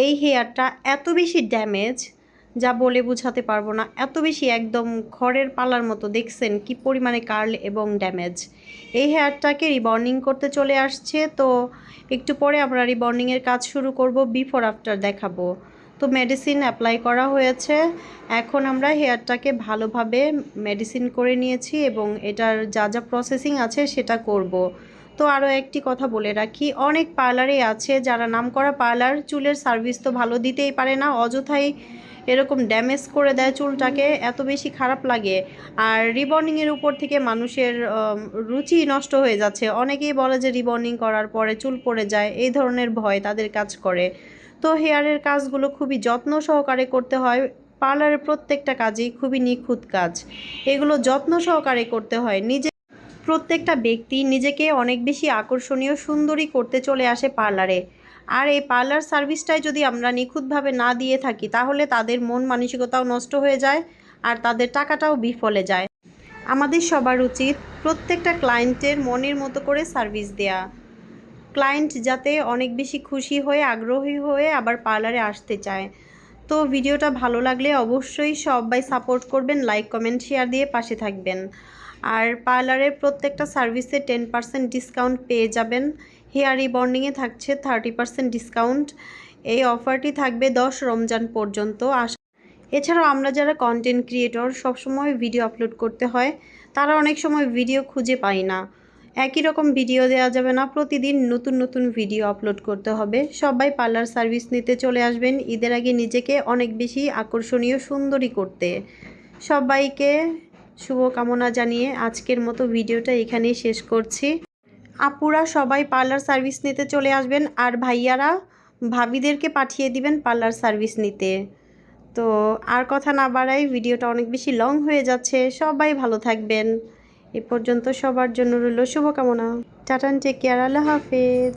এই হেয়ারটা এত বেশি ড্যামেজ যা বলে বোঝাতে পারবো না, এত বেশি একদম খড়ের পালার মতো। দেখছেন কি পরিমাণে কার্ল এবং ড্যামেজ। এই হেয়ারটাকে রিবর্নিং করতে চলে আসছে, তো একটু পরে আমরা রিবর্নিংয়ের কাজ শুরু করব, বিফোর আফটার দেখাবো। তো মেডিসিন অ্যাপ্লাই করা হয়েছে, এখন আমরা হেয়ারটাকে ভালোভাবে মেডিসিন করে নিয়েছি এবং এটার যা যা প্রসেসিং আছে সেটা করব। তো আরও একটি কথা বলে রাখি, অনেক পার্লারে আছে যারা নামকরা পার্লার, চুলের সার্ভিস তো ভালো দিতেই পারে না, অযথাই এরকম ড্যামেজ করে দেয় চুলটাকে, এত বেশি খারাপ লাগে। আর রিবর্নিংয়ের উপর থেকে মানুষের রুচি নষ্ট হয়ে যাচ্ছে। অনেকেই বলে যে রিবর্নিং করার পরে চুল পড়ে যায়, এই ধরনের ভয় তাদের কাজ করে। তো হেয়ারের কাজগুলো খুবই যত্ন সহকারে করতে হয়। পার্লারের প্রত্যেকটা কাজই খুবই নিখুঁত কাজ, এগুলো যত্ন সহকারে করতে হয়। প্রত্যেকটা ব্যক্তি নিজেকে অনেক বেশি আকর্ষণীয় সুন্দরী করতে চলে আসে পার্লারে। আর এই পার্লার সার্ভিসটাই যদি আমরা নিখুঁতভাবে না দিয়ে থাকি তাহলে তাদের মন মানসিকতাও নষ্ট হয়ে যায় আর তাদের টাকাটাও বিফলে যায়। আমাদের সবার উচিত প্রত্যেকটা ক্লায়েন্টের মনের মতো করে সার্ভিস দেয়া, ক্লায়েন্ট যাতে অনেক বেশি খুশি হয়ে আগ্রহী হয়ে আবার পার্লারে আসতে চায়। তো ভিডিওটা ভালো লাগলে অবশ্যই সবাই সাপোর্ট করবেন, লাইক কমেন্ট শেয়ার দিয়ে পাশে থাকবেন। আর পার্লারের প্রত্যেকটা সার্ভিসে 10% ডিসকাউন্ট পেয়ে যাবেন। হেয়ার রিবর্নিংয়ে থাকছে 30% ডিসকাউন্ট। এই অফারটি থাকবে 10 রমজান পর্যন্ত। এছাড়াও আমরা যারা কন্টেন্ট ক্রিয়েটর, সবসময় ভিডিও আপলোড করতে হয়, তারা অনেক সময় ভিডিও খুঁজে পাই না। একই রকম ভিডিও দেওয়া যাবে না, প্রতিদিন নতুন নতুন ভিডিও আপলোড করতে হবে। সবাই পার্লার সার্ভিস নিতে চলে আসবেন ঈদের আগে নিজেকে অনেক বেশি আকর্ষণীয় সুন্দরী করতে। সবাইকে শুভকামনা জানিয়ে আজকের মতো ভিডিওটা এখানেই শেষ করছি। আপুরা সবাই পার্লার সার্ভিস নিতে চলে আসবেন, আর ভাইয়ারা ভাবিদেরকে পাঠিয়ে দিবেন পার্লার সার্ভিস নিতে। তো আর কথা না বাড়াই, ভিডিওটা অনেক বেশি লং হয়ে যাচ্ছে। সবাই ভালো থাকবেন। এ পর্যন্ত সবার জন্য রইল শুভকামনা। টাটা, টেক কেয়ার, আল্লাহ হাফেজ।